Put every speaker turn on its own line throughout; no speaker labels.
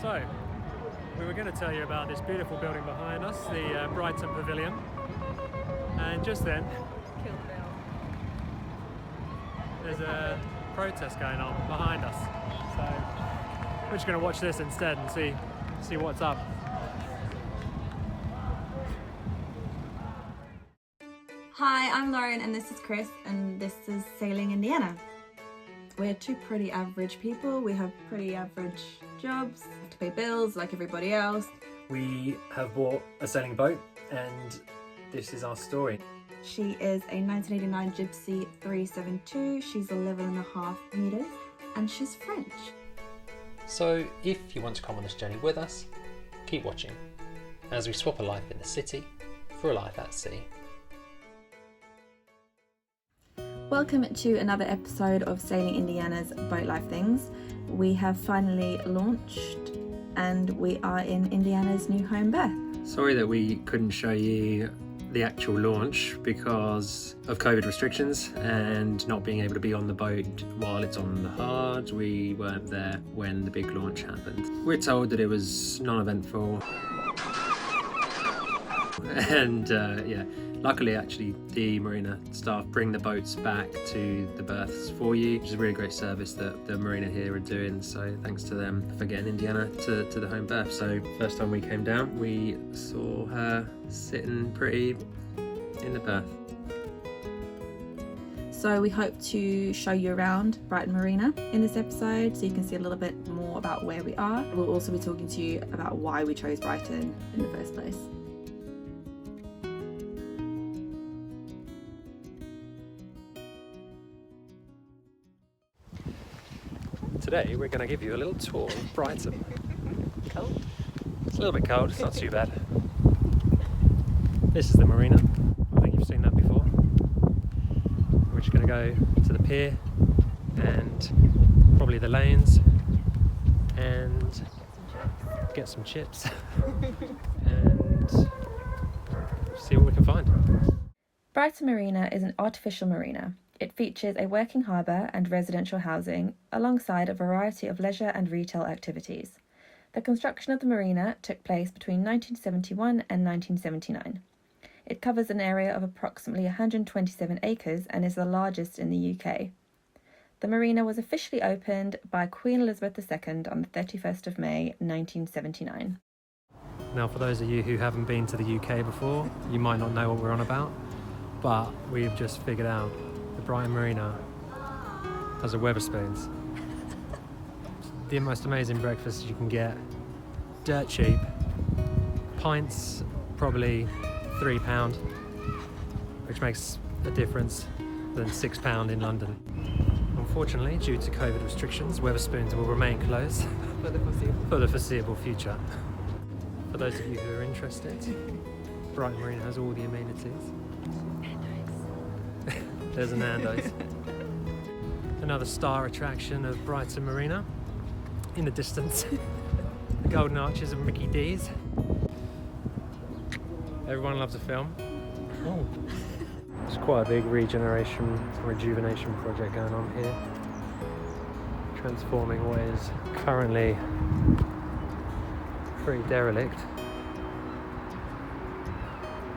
So, we were going to tell you about this beautiful building behind us, the Brighton Pavilion, and just then there's a protest going on behind us, so we're just going to watch this instead and see what's up.
Hi, I'm Lauren and this is Chris and this is Sailing Indiana. We're two pretty average people. We have pretty average jobs, have to pay bills like everybody else.
We have bought a sailing boat and this is our story.
She is a 1989 Gypsy 372. She's 11.5 meters and she's French.
So if you want to come on this journey with us, keep watching as we swap a life in the city for a life at sea.
Welcome to another episode of Sailing Indiana's Boat Life Things. We have finally launched and we are in Indiana's new home berth.
Sorry that we couldn't show you the actual launch because of COVID restrictions and not being able to be on the boat while it's on the hard. We weren't there when the big launch happened. We're told that it was non-eventful and luckily actually the Marina staff bring the boats back to the berths for you, which is a really great service that the Marina here are doing, so thanks to them for getting Indiana to the home berth. So first time we came down we saw her sitting pretty in the berth.
So we hope to show you around Brighton Marina in this episode so you can see a little bit more about where we are. We'll also be talking to you about why we chose Brighton in the first place.
Today we're going to give you a little tour of Brighton.
Cold?
It's a little bit cold, it's not too bad. This is the Marina, I think you've seen that before. We're just going to go to the pier and probably the Laines and get some chips and see what we can find.
Brighton Marina is an artificial marina. It features a working harbour and residential housing alongside a variety of leisure and retail activities. The construction of the marina took place between 1971 and 1979. It covers an area of approximately 127 acres and is the largest in the UK. The marina was officially opened by Queen Elizabeth II on the 31st of May 1979.
Now for those of you who haven't been to the UK before, you might not know what we're on about, but we've just figured out the Brighton Marina has a Wetherspoons. The most amazing breakfast you can get, dirt cheap, pints probably £3, which makes a difference than £6 in London. Unfortunately, due to COVID restrictions, Wetherspoons will remain closed for the foreseeable future. For those of you who are interested, Brighton Marina has all the amenities. There's a Nando's. Another star attraction of Brighton Marina. In the distance, the golden arches of Mickey D's. Everyone loves a film. Oh. There's quite a big rejuvenation project going on here. Transforming what is currently pretty derelict.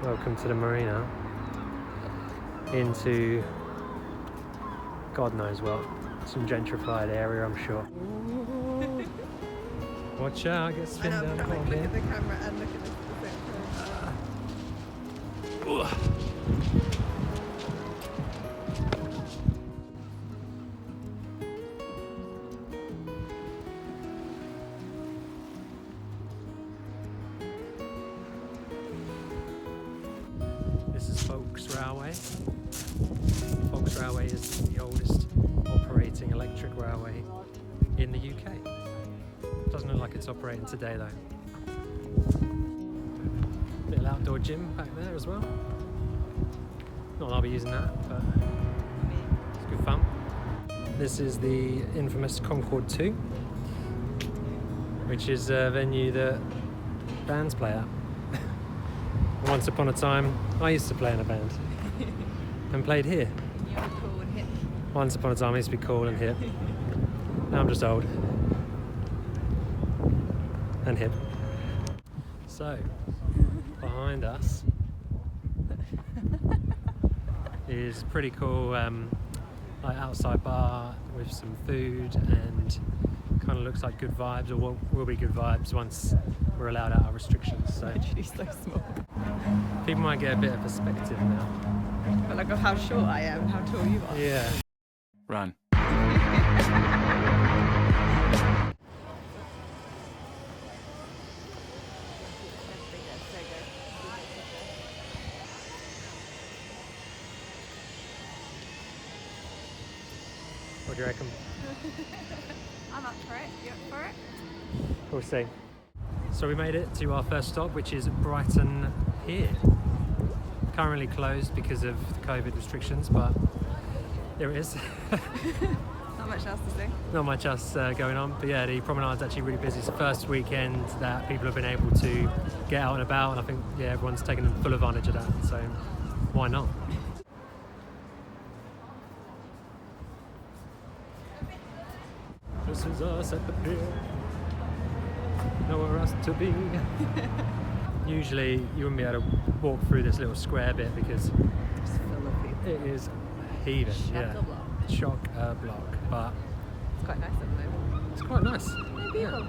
Welcome to the Marina. Into God knows what, some gentrified area I'm sure. Watch out, get spin down the
look
here.
at the camera and look at this at the same time.
This is Volks Railway. Volks Railway is the oldest operating electric railway in the UK. Doesn't look like it's operating today though. Little outdoor gym back there as well. Not that I'll be using that, but it's good fun. This is the infamous Concorde 2, which is a venue that bands play at. Once upon a time, I used to play in a band and played here.
You were cool and hip.
Once upon a time, I used to be cool and hip. Now I'm just old. and hip. So, behind us is pretty cool like outside bar with some food, and kind of looks like good vibes, or will be good vibes once we're allowed out of restrictions. So
Literally so small.
people might get a bit of perspective now.
But look at how short I am and how tall you are.
Yeah.
Run.
What do you reckon?
I'm up for it. You up for it?
We'll see. So we made it to our first stop, which is Brighton Pier. Currently closed because of the COVID restrictions, but there it is.
Not much else to say.
Not much else going on, but yeah, the promenade's actually really busy. It's the first weekend that people have been able to get out and about, and I think everyone's taken full advantage of that, so why not? This is us at the pier. Nowhere else to be. Usually you wouldn't be able to walk through this little square bit because
It's full of people.
it is heaving.
Chock-a-block.
Chock-a-block, but
It's quite nice at the moment.
it's quite nice.
No people.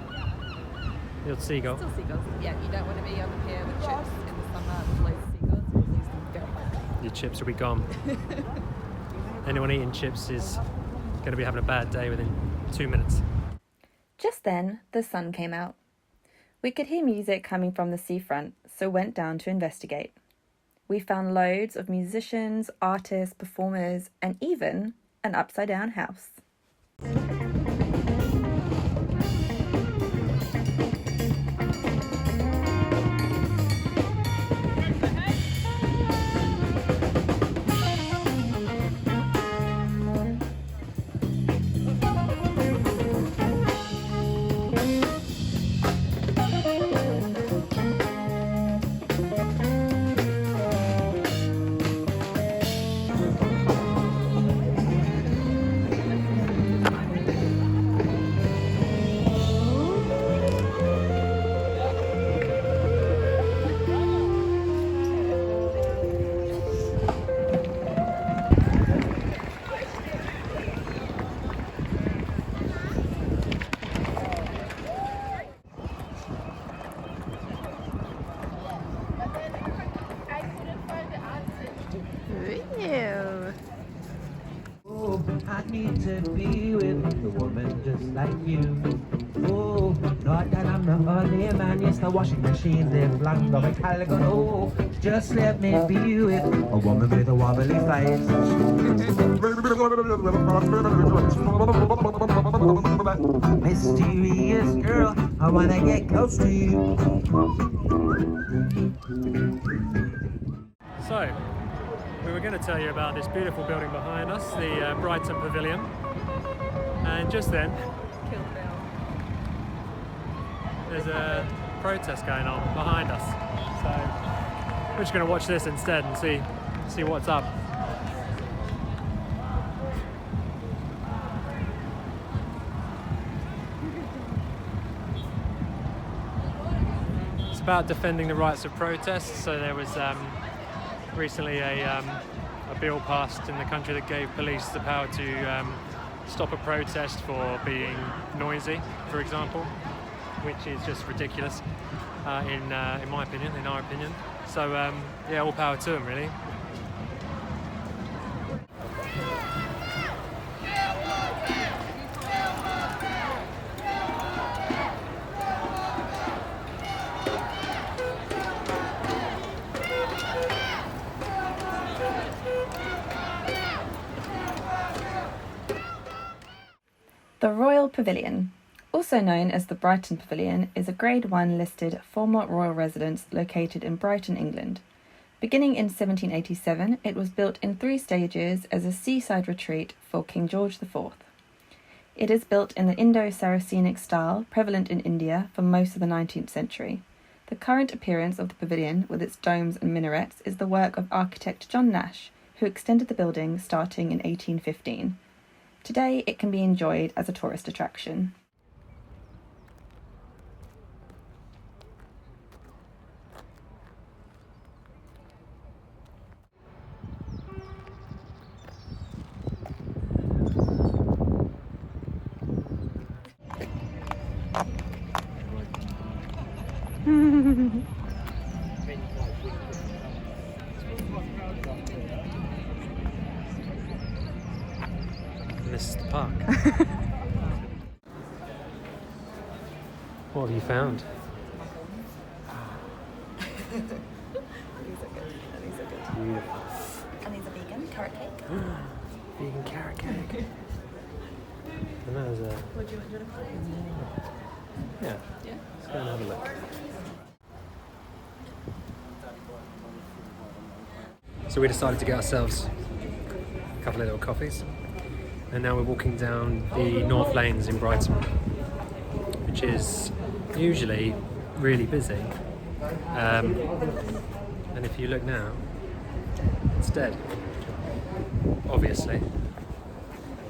The old seagull.
Still seagulls. Yeah, you don't want to be on the pier with chips in the summer with loads of seagulls. You'll lose them very quickly.
Your chips will be gone. Anyone eating chips is going to be having a bad day within 2 minutes.
Just then, the sun came out. We could hear music coming from the seafront, so went down to investigate. We found loads of musicians, artists, performers, and even an upside-down house.
Ew.
Oh, I need to be with a woman just like you. Oh, not that I'm the only man, yes, the washing machine, the blank of a calico. Oh, just let me be with a woman with a wobbly face. Mysterious girl, I wanna get close to you.
So, we were going to tell you about this beautiful building behind us, the Brighton Pavilion. And just then,
Kill Bill.
there's a protest going on behind us. So, we're just going to watch this instead and see what's up. It's about defending the rights of protests. So there was recently a bill passed in the country that gave police the power to stop a protest for being noisy, for example, which is just ridiculous in my opinion, in our opinion. So yeah, all power to them, really.
The Royal Pavilion, also known as the Brighton Pavilion, is a Grade 1 listed former royal residence located in Brighton, England. Beginning in 1787, it was built in 3 stages as a seaside retreat for King George IV. It is built in the Indo-Saracenic style prevalent in India for most of the 19th century. The current appearance of the pavilion, with its domes and minarets, is the work of architect John Nash, who extended the building starting in 1815. Today, it can be enjoyed as a tourist attraction.
And this is the park. What have you found?
These are good. These are good.
Beautiful.
And these are vegan carrot cake.
Vegan carrot cake. And that was a...
What do you want to do?
Yeah.
Yeah.
Let's go and have a look. So we decided to get ourselves a couple of little coffees. And now we're walking down the North Lanes in Brighton, which is usually really busy. And if you look now, it's dead, obviously.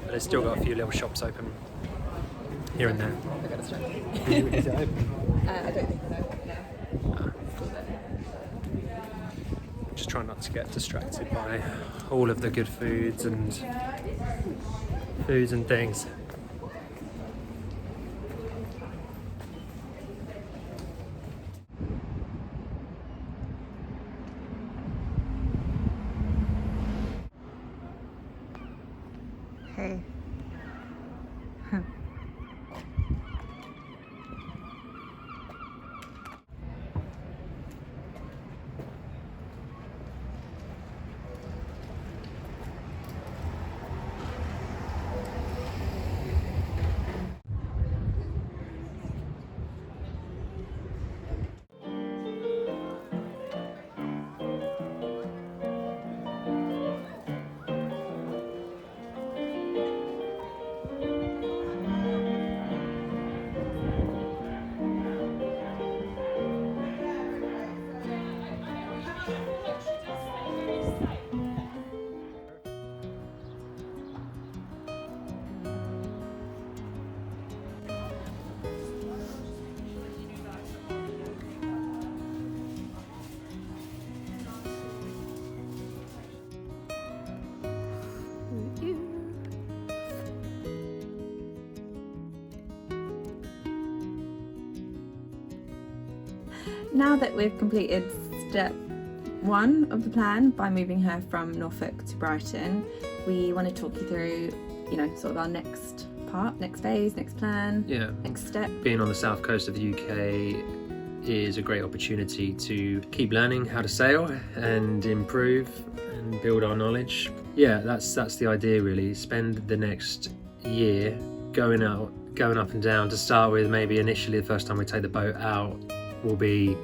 But it's still got a few little shops open here and there.
We've got a strike.
Is it open?
I don't think so. No.
Just try not to get distracted by all of the good foods and things.
Hey.
Now that we've completed step 1 of the plan by moving her from Norfolk to Brighton, we want to talk you through, sort of our next part, next phase, next plan,
Yeah.
next step.
Being on the south coast of the UK is a great opportunity to keep learning how to sail and improve and build our knowledge. Yeah, that's the idea really. Spend the next year going up and down. To start with, maybe initially the first time we take the boat out will be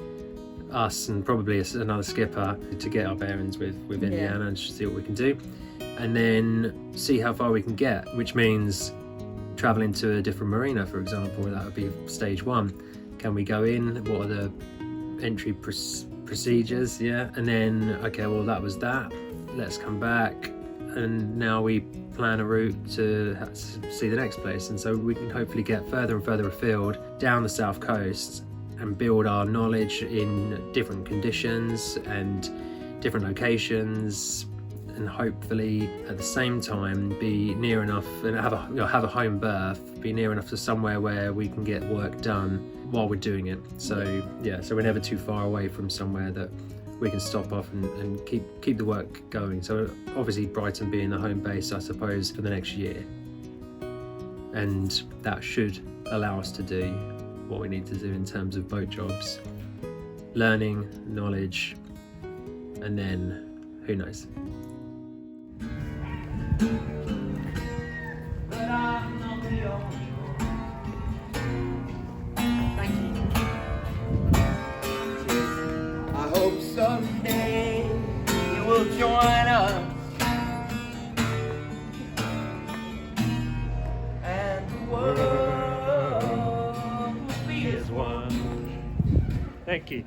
us and probably another skipper to get our bearings with Indiana and see what we can do, and then see how far we can get, which means traveling to a different marina, for example. That would be stage 1. Can we go in? What are the entry procedures? Yeah, and then okay, well that was that. Let's come back, and now we plan a route to see the next place, and so we can hopefully get further and further afield down the south coast and build our knowledge in different conditions and different locations, and hopefully at the same time be near enough and have a home berth, be near enough to somewhere where we can get work done while we're doing it. So yeah, so we're never too far away from somewhere that we can stop off and keep the work going. So obviously Brighton being the home base, I suppose, for the next year, and that should allow us to do what we need to do in terms of boat jobs, learning, knowledge, and then who knows.
I hope someday you will join us, and the world will be as one.
Thank you.